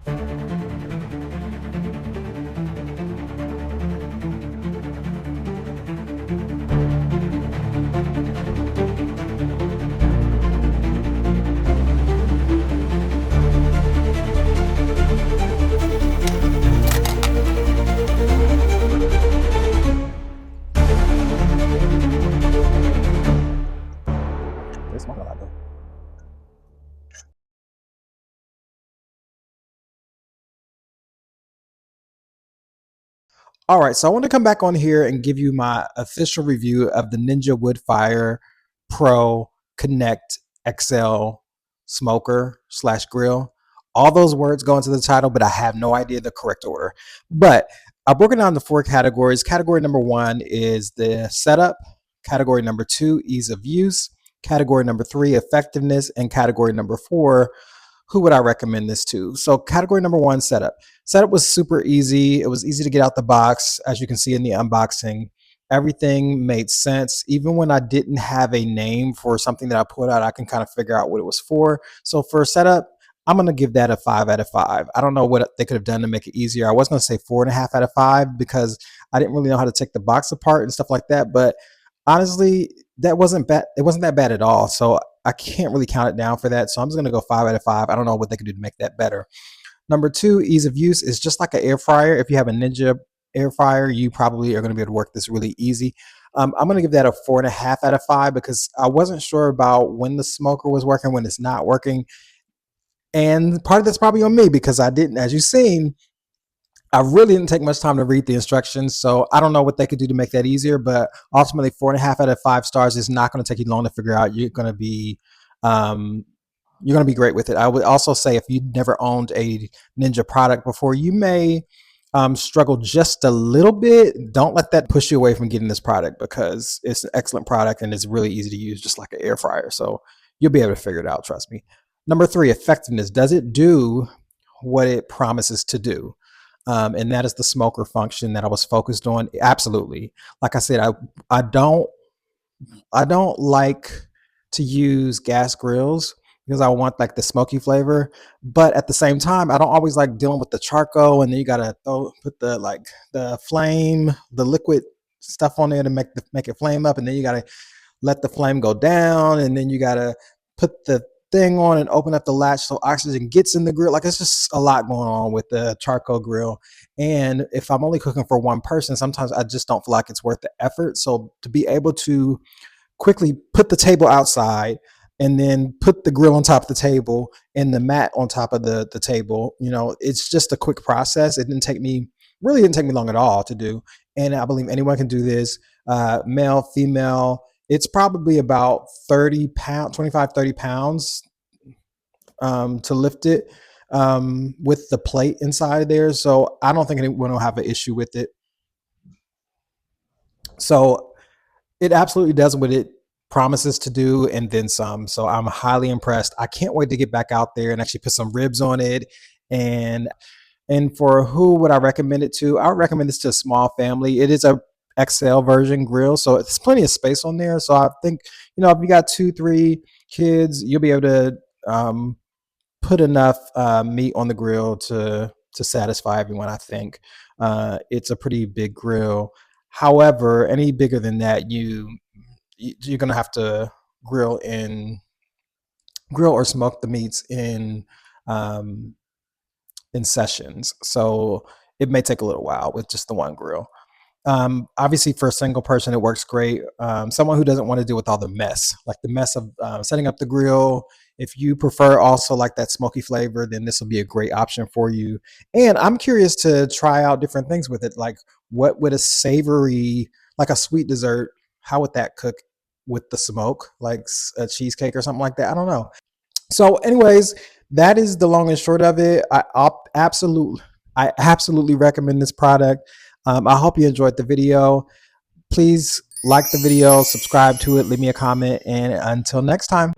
They smoke a lot though. All right, so I want to come back on here and give you my official review of the Ninja Woodfire Pro Connect XL smoker slash grill. All those words go into the title, but I have no idea the correct order. But I've broken down the 4 categories. Category number 1 is the setup. Category number 2, ease of use. Category number 3, effectiveness. And category number 4, who would I recommend this to? So category number 1, setup. Setup was super easy. It was easy to get out the box. As you can see in the unboxing, everything made sense. Even when I didn't have a name for something that I put out, I can kind of figure out what it was for. So for setup, I'm going to give that a 5 out of 5. I don't know what they could have done to make it easier. I was going to say 4.5 out of 5 because I didn't really know how to take the box apart and stuff like that. But honestly, that wasn't bad. It wasn't that bad at all. So I can't really count it down for that. So I'm just going to go 5 out of 5. I don't know what they could do to make that better. Number 2, ease of use is just like an air fryer. If you have a Ninja air fryer, you probably are going to be able to work this really easy. I'm going to give that a 4.5 out of 5 because I wasn't sure about when the smoker was working, when it's not working. And part of that's probably on me because I didn't, as you've seen, I really didn't take much time to read the instructions. So I don't know what they could do to make that easier, but ultimately 4.5 out of 5 stars is not going to take you long to figure out. You're going to be great with it. I would also say if you've never owned a Ninja product before, you may struggle just a little bit. Don't let that push you away from getting this product because it's an excellent product and it's really easy to use, just like an air fryer. So you'll be able to figure it out, trust me. Number 3, effectiveness. Does it do what it promises to do? And that is the smoker function that I was focused on. Absolutely. Like I said, I don't like to use gas grills because I want like the smoky flavor, but at the same time, I don't always like dealing with the charcoal, and then you gotta put the flame, the liquid stuff on there to make it flame up, and then you gotta let the flame go down, and then you gotta put the thing on and open up the latch so oxygen gets in the grill. Like, it's just a lot going on with the charcoal grill. And if I'm only cooking for one person, sometimes I just don't feel like it's worth the effort. So to be able to quickly put the table outside and then put the grill on top of the table and the mat on top of the table, it's just a quick process. It didn't take me long at all to do. And I believe anyone can do this, male, female. It's probably about 30 pounds, 25, 30 pounds to lift it with the plate inside there. So I don't think anyone will have an issue with it. So it absolutely does what it promises to do and then some. So I'm highly impressed. I can't wait to get back out there and actually put some ribs on it. And for who would I recommend it to? I would recommend this to a small family. It is a XL version grill, so it's plenty of space on there. So I think, if you got 2-3 kids, you'll be able to put enough meat on the grill to satisfy everyone. I think it's a pretty big grill. However, any bigger than that, you're gonna have to grill or smoke the meats in sessions. So it may take a little while with just the one grill. Obviously, for a single person, it works great. Someone who doesn't want to deal with all the mess, like the mess of setting up the grill. If you prefer also like that smoky flavor, then this will be a great option for you. And I'm curious to try out different things with it. Like, what would a savory, like a sweet dessert, how would that cook with the smoke, like a cheesecake or something like that? I don't know. So anyways, that is the long and short of it. I absolutely recommend this product. I hope you enjoyed the video. Please like the video, subscribe to it, leave me a comment, and until next time.